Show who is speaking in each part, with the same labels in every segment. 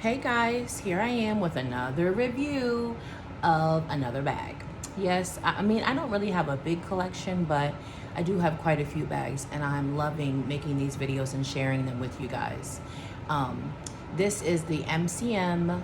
Speaker 1: Hey guys, here I am with another review of another bag. Yes, I mean, I don't really have a big collection, but I do have quite a few bags, and I'm loving making these videos and sharing them with you guys. Um, this is the MCM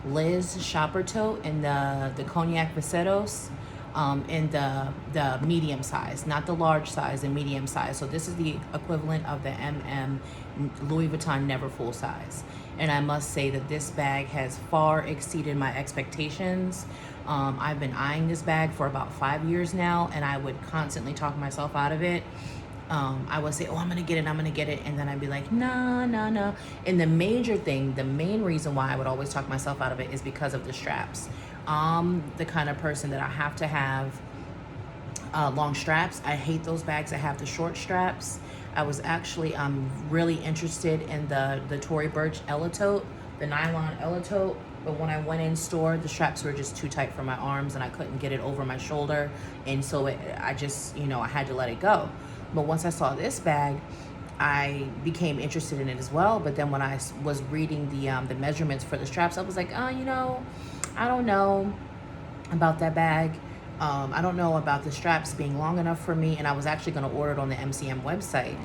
Speaker 1: Liz Shopper Tote in the Cognac Visetos in the medium size, not the large size, the medium size. So this is the equivalent of the Louis Vuitton Never Full Size. And I must say that this bag has far exceeded my expectations. I've been eyeing this bag for about 5 years now, and I would constantly talk myself out of it. I would say, oh, I'm gonna get it, I'm gonna get it. And then I'd be like, nah, nah, nah. And the main reason why I would always talk myself out of it is because of the straps. The kind of person that I have to have long straps. I hate those bags that have the short straps. I was actually really interested in the Tory Burch Ella Tote, the nylon Ella Tote. But when I went in store, the straps were just too tight for my arms and I couldn't get it over my shoulder. And so I just, I had to let it go. But once I saw this bag, I became interested in it as well. But then when I was reading the measurements for the straps, I was like, oh, I don't know about that bag. I don't know about the straps being long enough for me, and I was actually going to order it on the MCM website.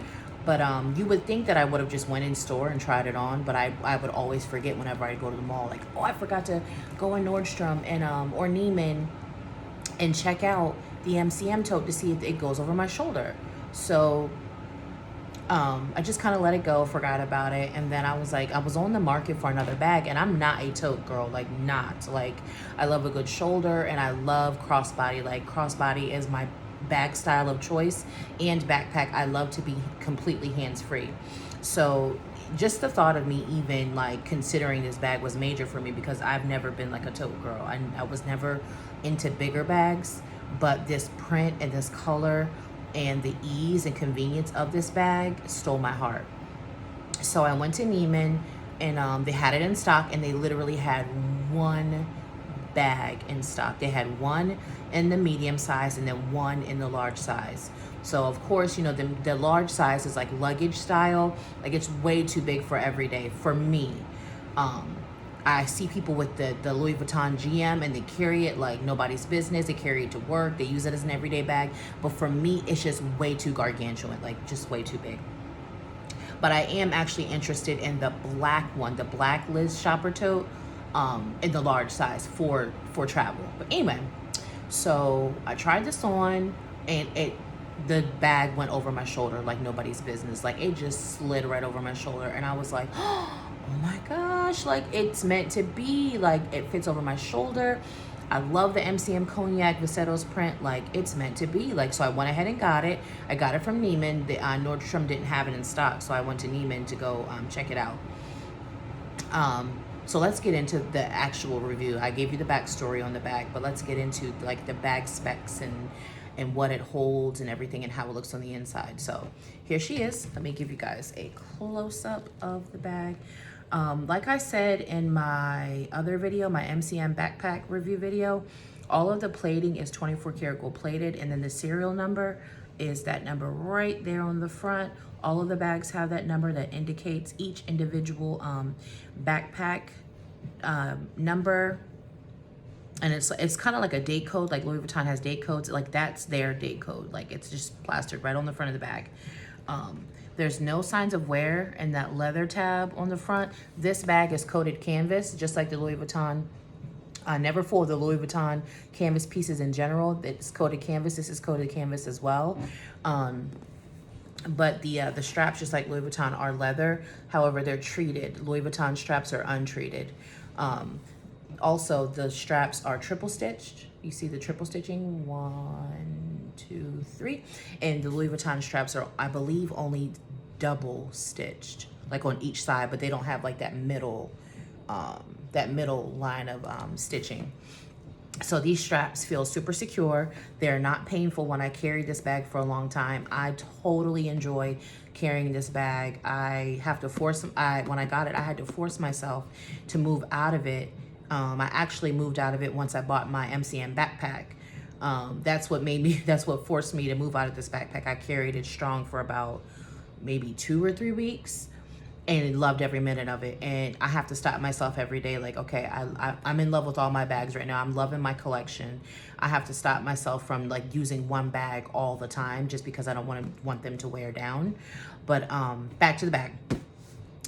Speaker 1: But you would think that I would have just went in store and tried it on, but I would always forget whenever I go to the mall. Like, oh, I forgot to go in Nordstrom and or Neiman and check out the MCM tote to see if it goes over my shoulder. So I just kind of let it go, forgot about it. And then I was like, I was on the market for another bag, and I'm not a tote girl, like I love a good shoulder and I love crossbody. Like crossbody is my bag style of choice, and backpack. I love to be completely hands-free. So just the thought of me even like considering this bag was major for me because I've never been like a tote girl. I was never into bigger bags, but this print and this color and the ease and convenience of this bag stole my heart. So I went to Neiman, and they had it in stock, and they literally had one bag in stock. They had one in the medium size and then one in the large size. So of course, the large size is like luggage style. Like it's way too big for every day for me. I see people with the Louis Vuitton GM and they carry it like nobody's business. They carry it to work. They use it as an everyday bag. But for me, it's just way too gargantuan, like just way too big. But I am actually interested in the black one, the black Liz Shopper Tote, in the large size for travel. But anyway, so I tried this on, and the bag went over my shoulder like nobody's business. Like it just slid right over my shoulder, and I was like, oh my gosh, like it's meant to be. Like it fits over my shoulder. I love the MCM Cognac Visetos print. Like it's meant to be. Like, so I went ahead and got it. I got it from Neiman. The Nordstrom didn't have it in stock, so I went to Neiman to go check it out. So let's get into the actual review. I gave you the backstory on the bag, but let's get into like the bag specs and what it holds and everything and how it looks on the inside. So here she is. Let me give you guys a close-up of the bag. Like I said in my other video, my MCM backpack review video, all of the plating is 24 karat gold plated, and then the serial number is that number right there on the front. All of the bags have that number that indicates each individual backpack number. And it's kind of like a date code, like Louis Vuitton has date codes. Like that's their date code. Like it's just plastered right on the front of the bag. There's no signs of wear in that leather tab on the front. This bag is coated canvas, just like the Louis Vuitton. Never full of the Louis Vuitton canvas pieces in general. It's coated canvas. This is coated canvas as well. But the straps, just like Louis Vuitton, are leather. However, they're treated. Louis Vuitton straps are untreated. Also, the straps are triple stitched. You see the triple stitching, 1, 2, 3. And the Louis Vuitton straps are, I believe, only double stitched, like on each side, but they don't have like that middle line of stitching. So these straps feel super secure. They're not painful when I carry this bag for a long time. I totally enjoy carrying this bag. I have to when I got it, I had to force myself to move out of it. I actually moved out of it once I bought my MCM backpack. That's what forced me to move out of this backpack. I carried it strong for about maybe 2 or 3 weeks. and loved every minute of it. And I have to stop myself every day. Like, okay, I'm in love with all my bags right now. I'm loving my collection. I have to stop myself from like using one bag all the time just because I don't want them to wear down. But back to the bag.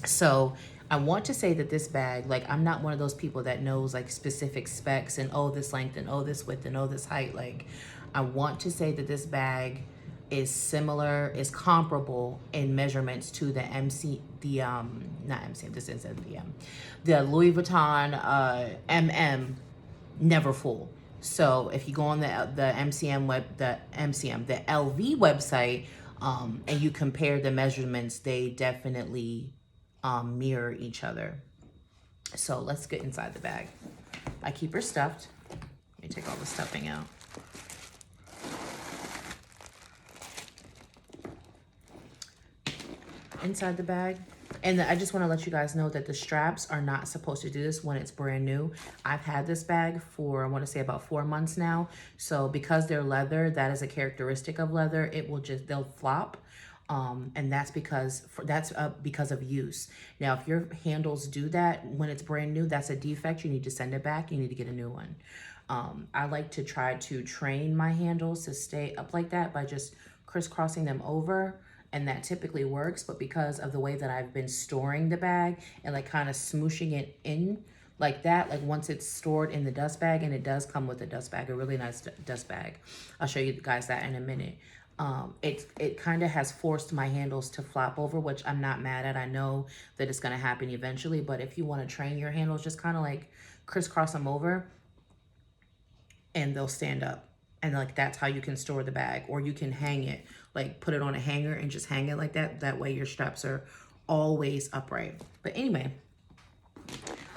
Speaker 1: So I want to say that this bag, like, I'm not one of those people that knows like specific specs and oh, this length and oh, this width and oh, this height. Like, I want to say that this bag is similar, is comparable in measurements to the not MCM, this is the Louis Vuitton MM Never Full. So if you go on the MCM the LV website, and you compare the measurements, they definitely mirror each other. So let's get inside the bag. I keep her stuffed. Let me take all the stuffing out. Inside the bag. And I just want to let you guys know that the straps are not supposed to do this when it's brand new. I've had this bag for, I want to say about 4 months now. So because they're leather, that is a characteristic of leather. It will just, they'll flop. And that's because of use. Now, if your handles do that when it's brand new, that's a defect. You need to send it back. You need to get a new one. I like to try to train my handles to stay up like that by just crisscrossing them over. And that typically works, but because of the way that I've been storing the bag and like kind of smooshing it in like that, like once it's stored in the dust bag, and it does come with a dust bag, a really nice dust bag. I'll show you guys that in a minute. It kind of has forced my handles to flop over, which I'm not mad at. I know that it's going to happen eventually, but if you want to train your handles, just kind of like crisscross them over and they'll stand up. And like, that's how you can store the bag, or you can hang it, like put it on a hanger and just hang it like that. That way your straps are always upright. But anyway,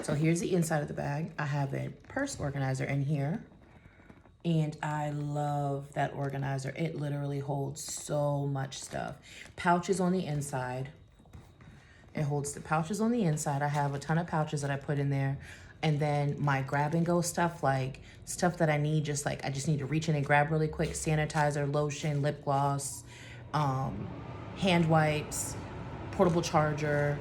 Speaker 1: so here's the inside of the bag. I have a purse organizer in here, and I love that organizer. It literally holds so much stuff. Pouches on the inside. It holds the pouches on the inside. I have a ton of pouches that I put in there. And then my grab and go stuff, like stuff that I need, just like I just need to reach in and grab really quick. Sanitizer, lotion, lip gloss, hand wipes, portable charger,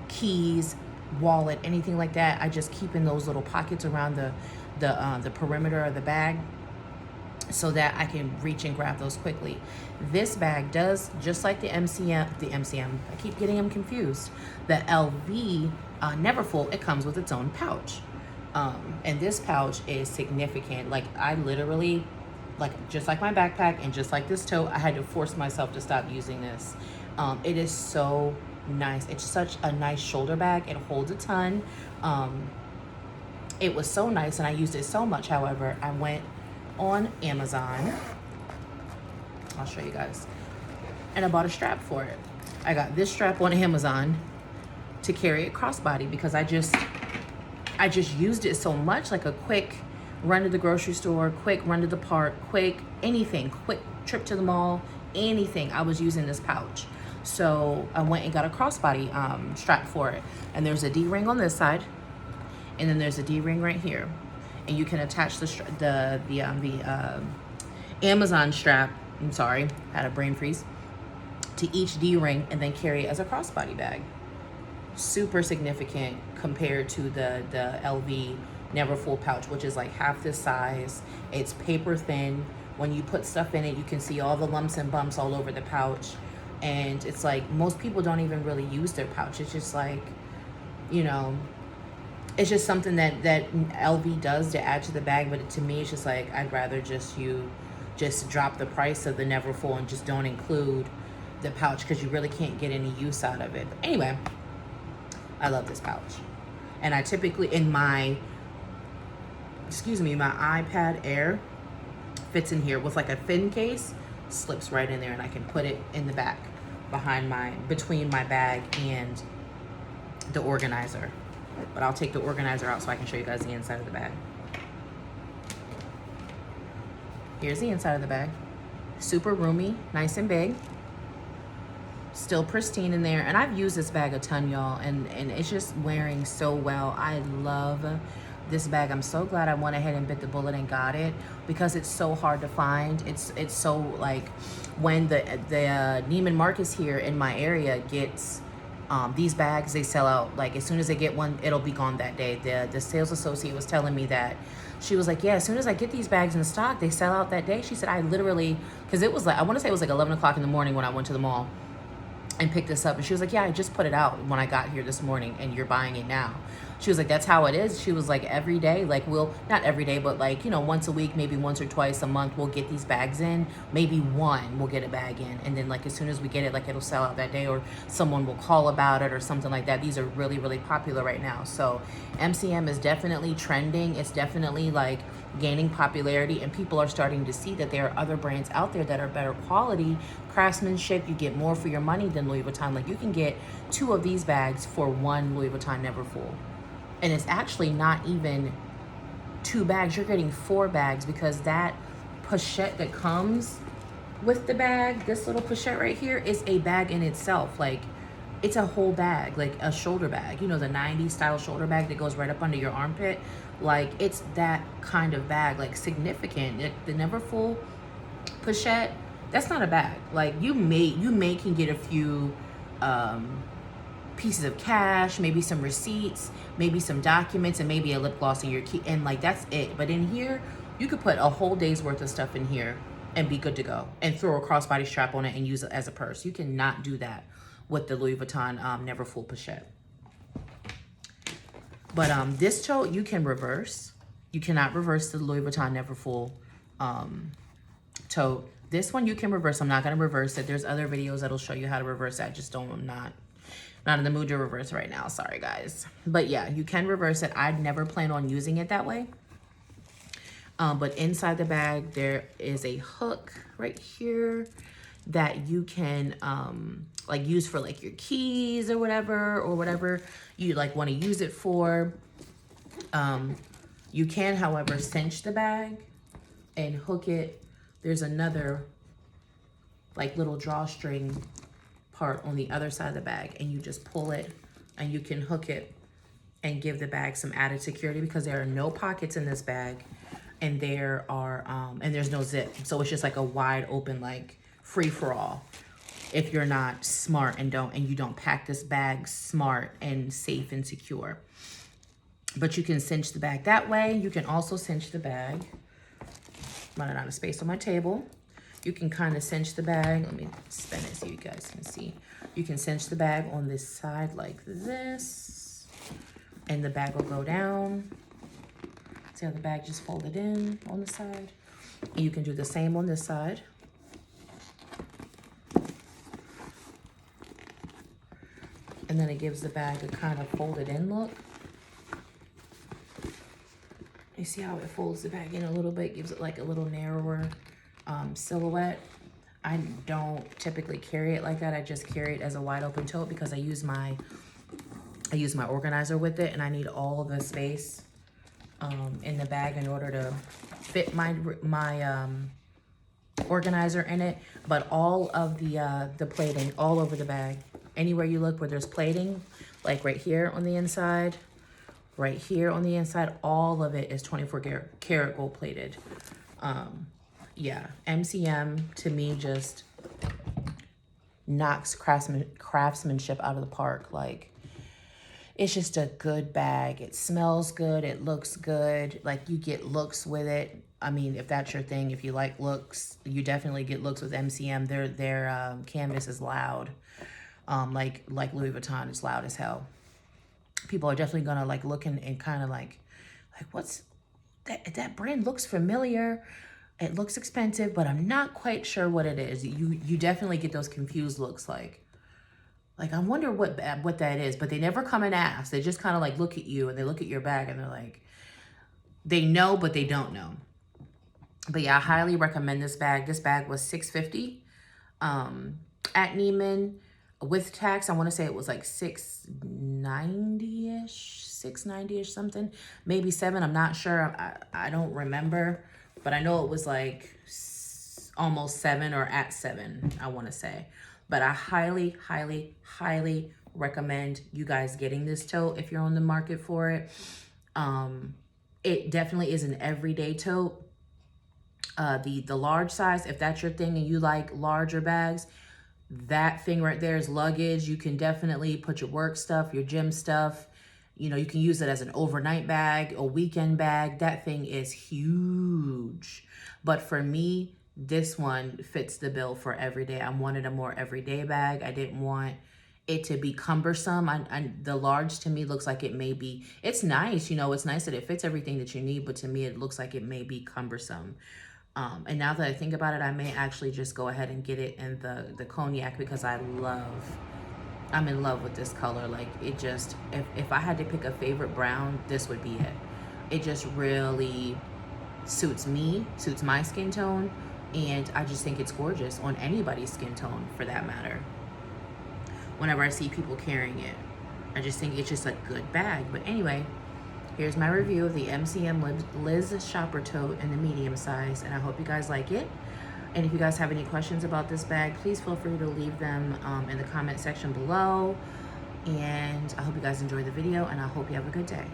Speaker 1: keys, wallet, anything like that. I just keep in those little pockets around the perimeter of the bag so that I can reach and grab those quickly. This bag does, just like the MCM, I keep getting them confused. The LV Never Full, it comes with its own pouch. And this pouch is significant. Like, I literally, like, just like my backpack and just like this tote, I had to force myself to stop using this. It is so nice. It's such a nice shoulder bag. It holds a ton. It was so nice, and I used it so much. However, I went on Amazon. I'll show you guys. And I bought a strap for it. I got this strap on Amazon to carry it crossbody because I just used it so much, like a quick run to the grocery store, quick run to the park, quick anything, quick trip to the mall, anything. I was using this pouch. So I went and got a crossbody strap for it. And there's a D-ring on this side, and then there's a D-ring right here. And you can attach the Amazon strap, I'm sorry, had a brain freeze, to each D-ring and then carry it as a crossbody bag. Super significant compared to the LV Never Full pouch, which is like half this size. It's paper thin. When you put stuff in it, you can see all the lumps and bumps all over the pouch. And it's like, most people don't even really use their pouch. It's just like, you know, it's just something that LV does to add to the bag. But to me, it's just like, I'd rather just drop the price of the Never Full and just don't include the pouch, because you really can't get any use out of it. But anyway, I love this pouch. And I typically, in my iPad Air fits in here with like a thin case, slips right in there, and I can put it in the back between my bag and the organizer. But I'll take the organizer out so I can show you guys the inside of the bag. Here's the inside of the bag. Super roomy, nice and big. Still pristine in there. And I've used this bag a ton, y'all, and it's just wearing so well. I love this bag. I'm so glad I went ahead and bit the bullet and got it, because it's so hard to find. It's so, like, when the Neiman Marcus here in my area gets These bags, they sell out, like as soon as they get one, it'll be gone that day. The sales associate was telling me that. She was like, yeah, as soon as I get these bags in stock, they sell out that day. She said, I literally, because it was like, I want to say it was like 11 o'clock in the morning when I went to the mall and picked this up. And she was like, yeah, I just put it out when I got here this morning and you're buying it now. She was like, that's how it is. She was like, every day, like we'll, not every day, but like, you know, once a week, maybe once or twice a month, we'll get these bags in. Maybe one, we'll get a bag in. And then like, as soon as we get it, like it'll sell out that day or someone will call about it or something like that. These are really, really popular right now. So MCM is definitely trending. It's definitely like gaining popularity, and people are starting to see that there are other brands out there that are better quality craftsmanship. You get more for your money than Louis Vuitton. Like you can get 2 of these bags for 1 Louis Vuitton Neverfull. And it's actually not even 2 bags. You're getting 4 bags because that pochette that comes with the bag, this little pochette right here, is a bag in itself. Like it's a whole bag, like a shoulder bag. You know, the 90s style shoulder bag that goes right up under your armpit. Like it's that kind of bag, like significant. The Neverfull pochette, that's not a bag. Like you may can get a few pieces of cash, maybe some receipts, maybe some documents, and maybe a lip gloss in your key, and like that's it. But in here, you could put a whole day's worth of stuff in here and be good to go, and throw a crossbody strap on it and use it as a purse. You cannot do that with the Louis Vuitton Neverfull pochette. But this tote you can reverse. You cannot reverse the Louis Vuitton Neverfull tote. This one you can reverse. I'm not going to reverse it. There's other videos that'll show you how to reverse that. Just don't, I'm not in the mood to reverse right now. Sorry, guys. But yeah, you can reverse it. I'd never plan on using it that way. But inside the bag, there is a hook right here that you can like use for like your keys or whatever you like want to use it for. You can, however, cinch the bag and hook it. There's another like little drawstring part on the other side of the bag, and you just pull it and you can hook it and give the bag some added security, because there are no pockets in this bag, and there are and there's no zip, so it's just like a wide open, like free-for-all if you're not smart and you don't pack this bag smart and safe and secure. But you can cinch the bag that way. You can also cinch the bag, running out of space on my table. You can kind of cinch the bag. Let me spin it so you guys can see. You can cinch the bag on this side like this, and the bag will go down. See how the bag just folded in on the side? And you can do the same on this side. And then it gives the bag a kind of folded in look. You see how it folds the bag in a little bit, gives it like a little narrower silhouette. I don't typically carry it like that. I just carry it as a wide open tote because I use my organizer with it, and I need all of the space in the bag in order to fit my organizer in it. But all of the plating all over the bag, anywhere you look where there's plating, like right here on the inside, right here on the inside, all of it is 24 karat gold plated. Yeah, MCM to me just knocks craftsmanship out of the park. Like, it's just a good bag. It smells good. It looks good. Like, you get looks with it. I mean, if that's your thing, if you like looks, you definitely get looks with MCM. Their canvas is loud. Like Louis Vuitton is loud as hell. People are definitely gonna like look and kind of like what's that? That brand looks familiar. It looks expensive, but I'm not quite sure what it is. You definitely get those confused looks, like I wonder what that is, but they never come and ask. They just kind of like look at you, and they look at your bag, and they're like, they know, but they don't know. But yeah, I highly recommend this bag. This bag was $650 at Neiman. With tax, I want to say it was like $690-ish something, maybe $7. I'm not sure. I don't remember, but I know it was like almost $7 or at $7, I want to say. But I highly, highly, highly recommend you guys getting this tote if you're on the market for it. It definitely is an everyday tote. The large size, if that's your thing and you like larger bags, That thing right there is luggage. You can definitely put your work stuff, your gym stuff. You know, you can use it as an overnight bag, a weekend bag. That thing is huge. But for me, this one fits the bill for every day. I wanted a more everyday bag. I didn't want it to be cumbersome. The large to me looks like it may be, it's nice, you know, it's nice that it fits everything that you need, but to me it looks like it may be cumbersome. And now that I think about it, I may actually just go ahead and get it in the cognac because I'm in love with this color. Like it just, if I had to pick a favorite brown, this would be it. It just really suits me, suits my skin tone, and I just think it's gorgeous on anybody's skin tone for that matter. Whenever I see people carrying it, I just think it's just a good bag. But anyway, here's my review of the MCM Liz Shopper Tote in the medium size, and I hope you guys like it. And if you guys have any questions about this bag, please feel free to leave them in the comment section below. And I hope you guys enjoyed the video, and I hope you have a good day.